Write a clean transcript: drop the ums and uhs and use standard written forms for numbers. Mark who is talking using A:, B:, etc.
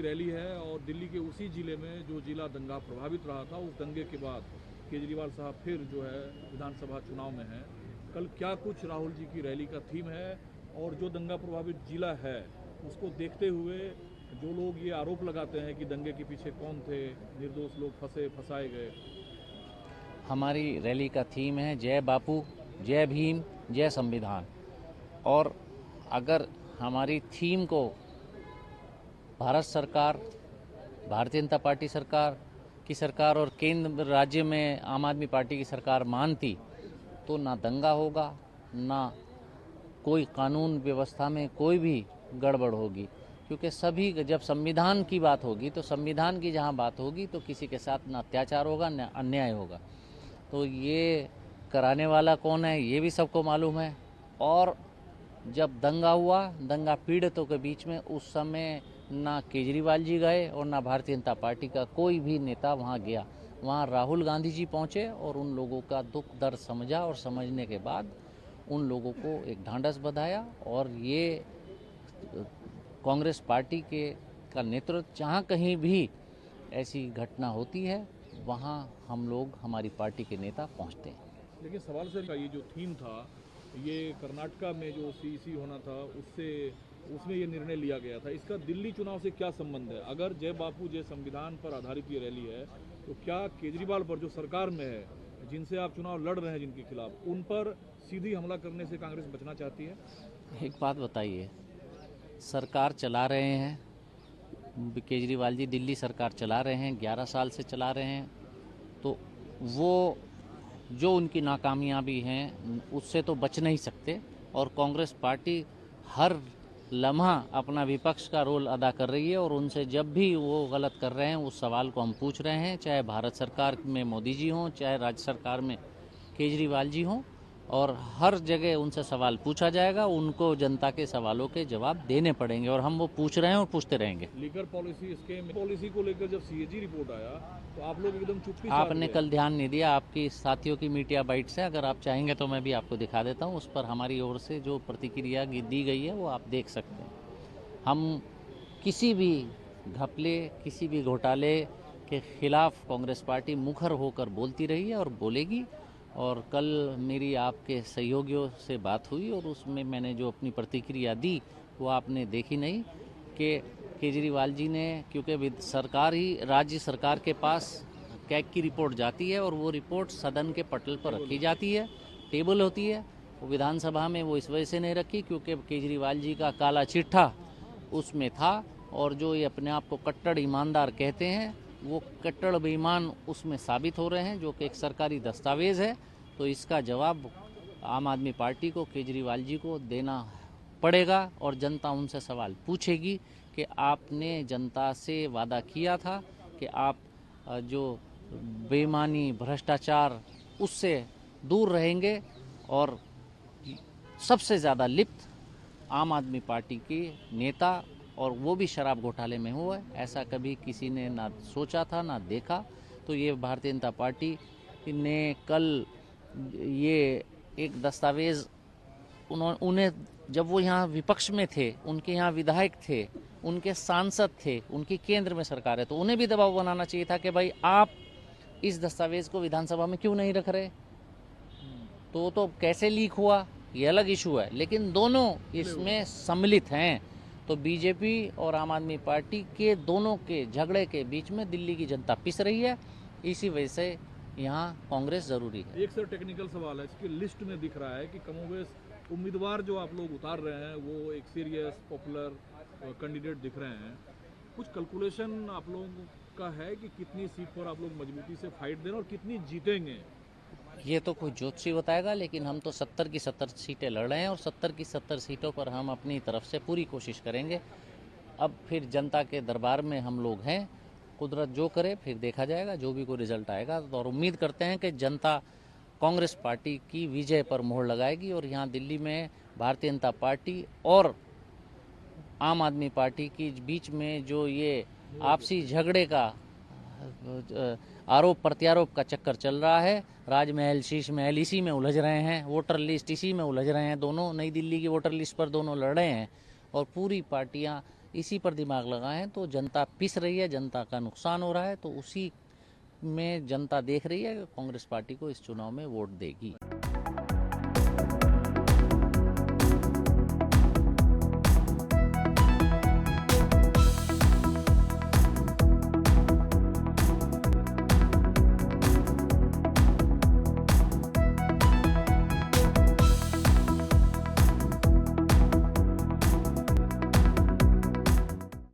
A: Rally है और दिल्ली के उसी जिले में जो जिला दंगा प्रभावित रहा था, उस दंगे के बाद केजरीवाल साहब फिर जो है विधानसभा चुनाव में हैं। कल क्या कुछ राहुल जी की रैली का थीम है और जो दंगा प्रभावित जिला है उसको देखते हुए जो लोग ये आरोप लगाते हैं कि दंगे के पीछे कौन थे, निर्दोष लोग फंसाए गए।
B: हमारी रैली का थीम है जय बापू, जय भीम, जय संविधान। और अगर हमारी थीम को भारत सरकार, भारतीय जनता पार्टी सरकार की सरकार और केंद्र राज्य में आम आदमी पार्टी की सरकार मानती तो ना दंगा होगा, ना कोई कानून व्यवस्था में कोई भी गड़बड़ होगी। क्योंकि सभी जब संविधान की बात होगी तो संविधान की जहाँ बात होगी तो किसी के साथ ना अत्याचार होगा न अन्याय होगा। तो ये कराने वाला कौन है ये भी सबको मालूम है। और जब दंगा हुआ, दंगा पीड़ितों के बीच में, उस समय ना केजरीवाल जी गए और ना भारतीय जनता पार्टी का कोई भी नेता वहाँ गया। वहाँ राहुल गांधी जी पहुँचे और उन लोगों का दुख दर्द समझा और समझने के बाद उन लोगों को एक ढांढस बंधाया। और ये कांग्रेस पार्टी का नेतृत्व जहाँ कहीं भी ऐसी घटना होती है वहाँ हम लोग, हमारी पार्टी के नेता पहुँचते हैं।
A: लेकिन सवाल सर का ये जो थीम था, ये कर्नाटका में जो सीईसी होना था उसमें ये निर्णय लिया गया था, इसका दिल्ली चुनाव से क्या संबंध है? अगर जय बापू जय संविधान पर आधारित ये रैली है तो क्या केजरीवाल पर जो सरकार में है, जिनसे आप चुनाव लड़ रहे हैं, जिनके खिलाफ, उन पर सीधी हमला करने से कांग्रेस बचना चाहती है?
B: एक बात बताइए, सरकार चला रहे हैं केजरीवाल जी, दिल्ली सरकार चला रहे हैं, 11 साल से चला रहे हैं। तो वो जो उनकी नाकामयाबी हैं उससे तो बच नहीं सकते। और कांग्रेस पार्टी हर लम्हा अपना विपक्ष का रोल अदा कर रही है और उनसे जब भी वो गलत कर रहे हैं उस सवाल को हम पूछ रहे हैं, चाहे भारत सरकार में मोदी जी हों, चाहे राज्य सरकार में केजरीवाल जी हों। और हर जगह उनसे सवाल पूछा जाएगा, उनको जनता के सवालों के जवाब देने पड़ेंगे और हम वो पूछ रहे हैं और पूछते रहेंगे।
A: लीगर पॉलिसी, स्कीम पॉलिसी को लेकर जब सीएजी रिपोर्ट आया तो आप लोग एकदम चुप्पी साध
B: आपने
A: गए।
B: कल ध्यान नहीं दिया, आपकी साथियों की मीडिया बाइट से, अगर आप चाहेंगे तो मैं भी आपको दिखा देता हूँ। उस पर हमारी ओर से जो प्रतिक्रिया दी गई है वो आप देख सकते हैं। हम किसी भी घपले, किसी भी घोटाले के खिलाफ कांग्रेस पार्टी मुखर होकर बोलती रही है और बोलेगी। और कल मेरी आपके सहयोगियों से बात हुई और उसमें मैंने जो अपनी प्रतिक्रिया दी वो आपने देखी नहीं कि केजरीवाल जी ने, क्योंकि सरकार ही, राज्य सरकार के पास कैग की रिपोर्ट जाती है और वो रिपोर्ट सदन के पटल पर रखी जाती है, टेबल होती है। वो विधानसभा में वो इस वजह से नहीं रखी क्योंकि केजरीवाल जी का काला चिट्ठा उसमें था और जो ये अपने आप को कट्टर ईमानदार कहते हैं वो कट्टर बेईमान उसमें साबित हो रहे हैं, जो कि एक सरकारी दस्तावेज़ है। तो इसका जवाब आम आदमी पार्टी को, केजरीवाल जी को देना पड़ेगा और जनता उनसे सवाल पूछेगी कि आपने जनता से वादा किया था कि आप जो बेईमानी, भ्रष्टाचार, उससे दूर रहेंगे। और सबसे ज़्यादा लिप्त आम आदमी पार्टी के नेता, और वो भी शराब घोटाले में हुआ है, ऐसा कभी किसी ने ना सोचा था ना देखा। तो ये भारतीय जनता पार्टी ने कल ये एक दस्तावेज़ उन्हें, जब वो यहाँ विपक्ष में थे, उनके यहाँ विधायक थे, उनके सांसद थे, उनकी केंद्र में सरकार है, तो उन्हें भी दबाव बनाना चाहिए था कि भाई आप इस दस्तावेज़ को विधानसभा में क्यों नहीं रख रहे। तो कैसे लीक हुआ ये अलग इशू है, लेकिन दोनों इसमें सम्मिलित हैं। तो बीजेपी और आम आदमी पार्टी के दोनों के झगड़े के बीच में दिल्ली की जनता पिस रही है। इसी वजह से यहाँ कांग्रेस जरूरी है।
A: एक सर टेक्निकल सवाल है, इसकी लिस्ट में दिख रहा है कि कमोबेश उम्मीदवार जो आप लोग उतार रहे हैं वो एक सीरियस पॉपुलर कैंडिडेट दिख रहे हैं। कुछ कैलकुलेशन आप लोगों का है कि कितनी सीट पर आप लोग मजबूती से फाइट देना और कितनी जीतेंगे?
B: ये तो कोई ज्योतिषी बताएगा, लेकिन हम तो 70 की 70 सीटें लड़ रहे हैं और 70 की 70 सीटों पर हम अपनी तरफ से पूरी कोशिश करेंगे। अब फिर जनता के दरबार में हम लोग हैं, कुदरत जो करे फिर देखा जाएगा, जो भी कोई रिजल्ट आएगा। और उम्मीद करते हैं कि जनता कांग्रेस पार्टी की विजय पर मोहर लगाएगी और यहाँ दिल्ली में भारतीय जनता पार्टी और आम आदमी पार्टी के बीच में जो ये आपसी झगड़े का, आरोप प्रत्यारोप का चक्कर चल रहा है, राजमहल शीश महल इसी में उलझ रहे हैं, वोटर लिस्ट इसी में उलझ रहे हैं, दोनों नई दिल्ली की वोटर लिस्ट पर दोनों लड़ रहे हैं। और पूरी पार्टियां इसी पर दिमाग लगाएं तो जनता पिस रही है, जनता का नुकसान हो रहा है, तो उसी में जनता देख रही है कि कांग्रेस पार्टी को इस चुनाव में वोट देगी।